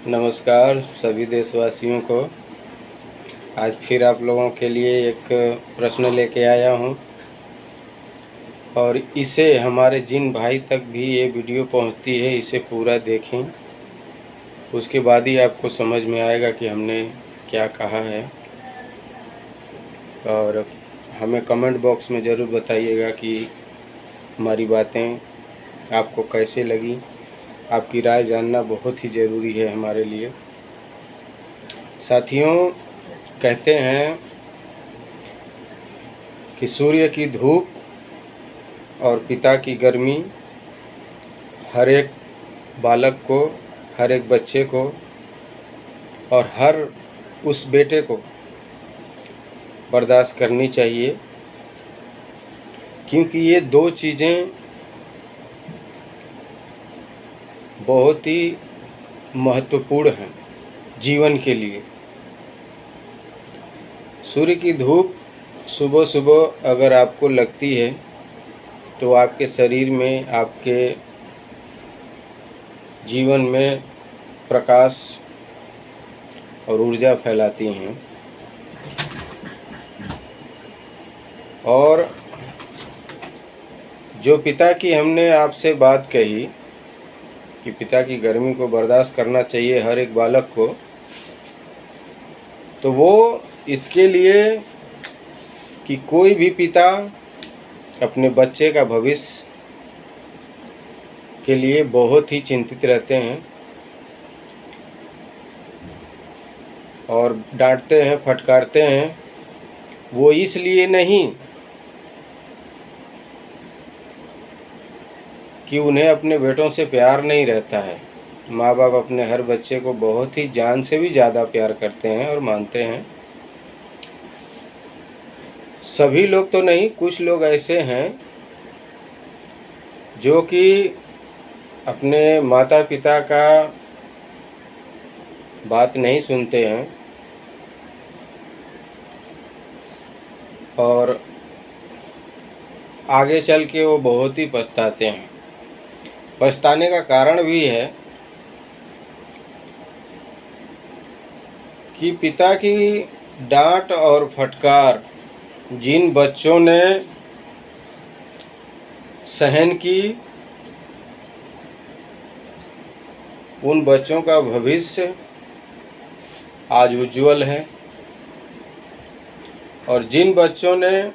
नमस्कार सभी देशवासियों को। आज फिर आप लोगों के लिए एक प्रश्न लेके आया हूं और इसे हमारे जिन भाई तक भी ये वीडियो पहुंचती है इसे पूरा देखें। उसके बाद ही आपको समझ में आएगा कि हमने क्या कहा है। और हमें कमेंट बॉक्स में ज़रूर बताइएगा कि हमारी बातें आपको कैसे लगी। आपकी राय जानना बहुत ही ज़रूरी है हमारे लिए। साथियों, कहते हैं कि सूर्य की धूप और पिता की गर्मी हर एक बालक को, हर एक बच्चे को और हर उस बेटे को बर्दाश्त करनी चाहिए, क्योंकि ये दो चीज़ें बहुत ही महत्वपूर्ण हैं जीवन के लिए। सूर्य की धूप सुबह सुबह अगर आपको लगती है तो आपके शरीर में, आपके जीवन में प्रकाश और ऊर्जा फैलाती हैं। और जो पिता की हमने आपसे बात कही कि पिता की गर्मी को बर्दाश्त करना चाहिए हर एक बालक को, तो वो इसके लिए कि कोई भी पिता अपने बच्चे का भविष्य के लिए बहुत ही चिंतित रहते हैं और डांटते हैं, फटकारते हैं। वो इसलिए नहीं कि उन्हें अपने बेटों से प्यार नहीं रहता है। माँ बाप अपने हर बच्चे को बहुत ही जान से भी ज़्यादा प्यार करते हैं और मानते हैं। सभी लोग तो नहीं, कुछ लोग ऐसे हैं जो कि अपने माता पिता का बात नहीं सुनते हैं और आगे चल के वो बहुत ही पछताते हैं। पछताने का कारण भी है कि पिता की डांट और फटकार जिन बच्चों ने सहन की, उन बच्चों का भविष्य आज उज्जवल है। और जिन बच्चों ने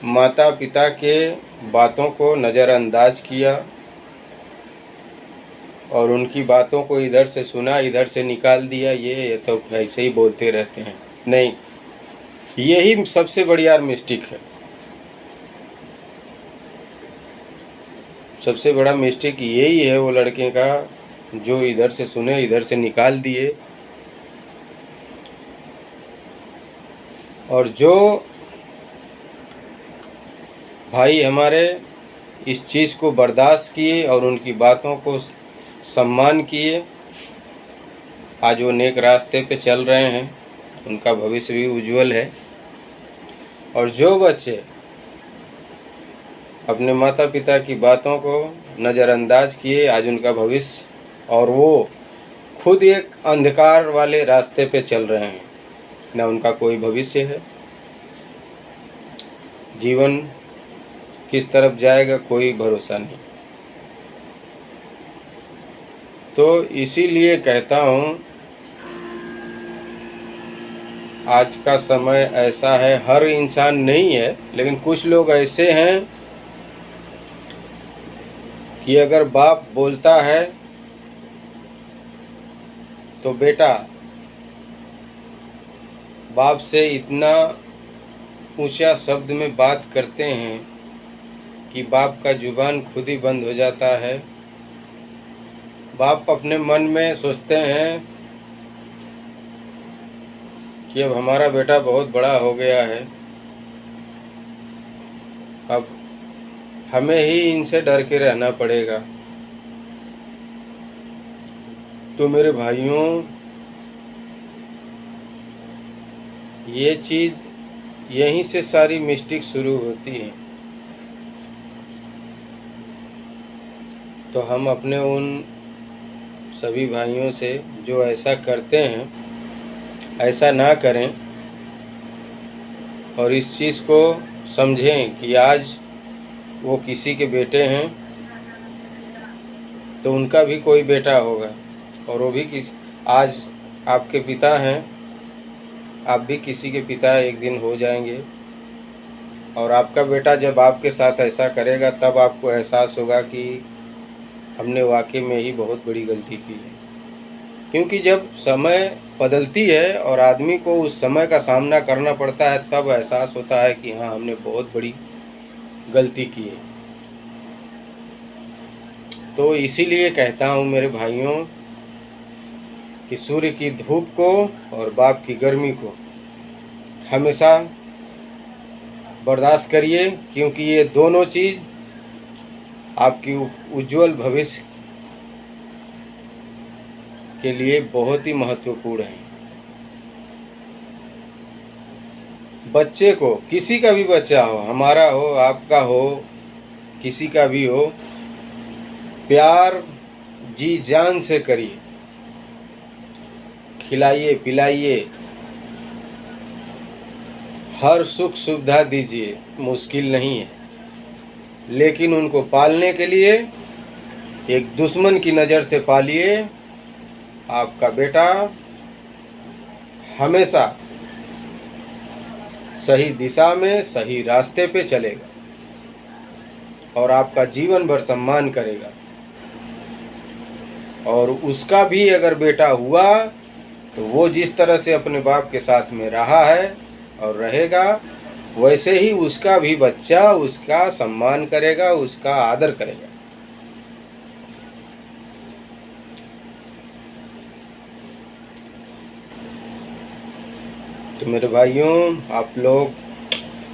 माता पिता के बातों को नज़रअंदाज किया और उनकी बातों को इधर से सुना, इधर से निकाल दिया, ये तो ऐसे ही बोलते रहते हैं, नहीं, यही सबसे बड़ी यार मिस्टेक है। सबसे बड़ा मिस्टेक यही है वो लड़के का, जो इधर से सुने इधर से निकाल दिए। और जो भाई हमारे इस चीज़ को बर्दाश्त किए और उनकी बातों को सम्मान किए, आज वो नेक रास्ते पे चल रहे हैं, उनका भविष्य भी उज्जवल है। और जो बच्चे अपने माता पिता की बातों को नज़रअंदाज किए, आज उनका भविष्य, और वो खुद एक अंधकार वाले रास्ते पे चल रहे हैं, ना उनका कोई भविष्य है। जीवन किस तरफ जाएगा कोई भरोसा नहीं। तो इसीलिए कहता हूँ, आज का समय ऐसा है, हर इंसान नहीं है लेकिन कुछ लोग ऐसे हैं कि अगर बाप बोलता है तो बेटा बाप से इतना ऊंचा शब्द में बात करते हैं कि बाप का जुबान खुद ही बंद हो जाता है। बाप अपने मन में सोचते हैं कि अब हमारा बेटा बहुत बड़ा हो गया है, अब हमें ही इनसे डर के रहना पड़ेगा। तो मेरे भाइयों, ये चीज़ यहीं से सारी मिस्टेक शुरू होती है। तो हम अपने उन सभी भाइयों से जो ऐसा करते हैं ऐसा ना करें, और इस चीज़ को समझें कि आज वो किसी के बेटे हैं तो उनका भी कोई बेटा होगा, और वो भी आज आपके पिता हैं, आप भी किसी के पिता एक दिन हो जाएंगे। और आपका बेटा जब आपके साथ ऐसा करेगा तब आपको एहसास होगा कि हमने वाकई में ही बहुत बड़ी गलती की है। क्योंकि जब समय बदलती है और आदमी को उस समय का सामना करना पड़ता है तब एहसास होता है कि हाँ, हमने बहुत बड़ी गलती की है। तो इसीलिए कहता हूँ मेरे भाइयों कि सूर्य की धूप को और बाप की गर्मी को हमेशा बर्दाश्त करिए, क्योंकि ये दोनों चीज़ आपकी उज्जवल भविष्य के लिए बहुत ही महत्वपूर्ण है। बच्चे को, किसी का भी बच्चा हो, हमारा हो, आपका हो, किसी का भी हो, प्यार जी जान से करिए, खिलाइए पिलाइए, हर सुख सुविधा दीजिए। मुश्किल नहीं है, लेकिन उनको पालने के लिए एक दुश्मन की नज़र से पालिए। आपका बेटा हमेशा सही दिशा में, सही रास्ते पे चलेगा और आपका जीवन भर सम्मान करेगा। और उसका भी अगर बेटा हुआ तो वो जिस तरह से अपने बाप के साथ में रहा है और रहेगा, वैसे ही उसका भी बच्चा उसका सम्मान करेगा, उसका आदर करेगा। तो मेरे भाइयों, आप लोग,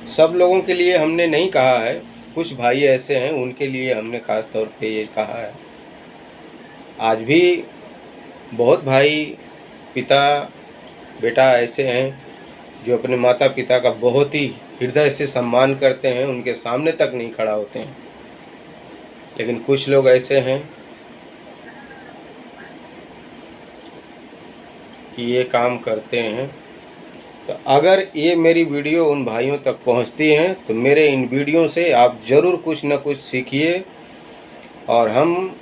सब लोगों के लिए हमने नहीं कहा है, कुछ भाई ऐसे हैं उनके लिए हमने ख़ास तौर पे ये कहा है। आज भी बहुत भाई, पिता बेटा ऐसे हैं जो अपने माता पिता का बहुत ही हृदय से सम्मान करते हैं, उनके सामने तक नहीं खड़ा होते हैं। लेकिन कुछ लोग ऐसे हैं कि ये काम करते हैं। तो अगर ये मेरी वीडियो उन भाइयों तक पहुंचती हैं तो मेरे इन वीडियो से आप ज़रूर कुछ न कुछ सीखिए, और हम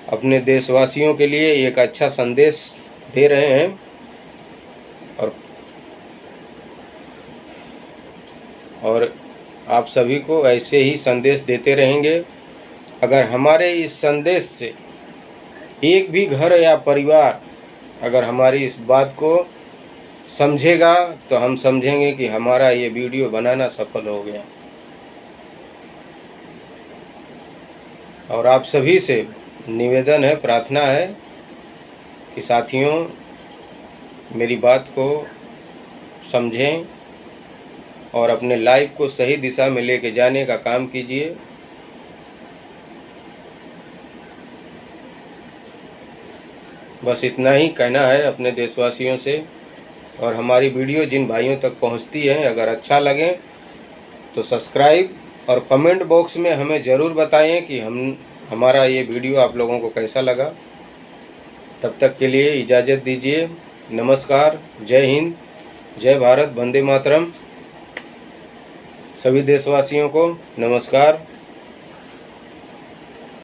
अपने देशवासियों के लिए एक अच्छा संदेश दे रहे हैं। और आप सभी को ऐसे ही संदेश देते रहेंगे। अगर हमारे इस संदेश से एक भी घर या परिवार अगर हमारी इस बात को समझेगा तो हम समझेंगे कि हमारा ये वीडियो बनाना सफल हो गया। और आप सभी से निवेदन है, प्रार्थना है कि साथियों, मेरी बात को समझें और अपने लाइफ को सही दिशा में लेके जाने का काम कीजिए। बस इतना ही कहना है अपने देशवासियों से। और हमारी वीडियो जिन भाइयों तक पहुंचती है, अगर अच्छा लगे तो सब्सक्राइब और कमेंट बॉक्स में हमें ज़रूर बताएं कि हमारा ये वीडियो आप लोगों को कैसा लगा। तब तक के लिए इजाज़त दीजिए। नमस्कार, जय हिंद, जय भारत, वंदे मातरम। सभी देशवासियों को नमस्कार।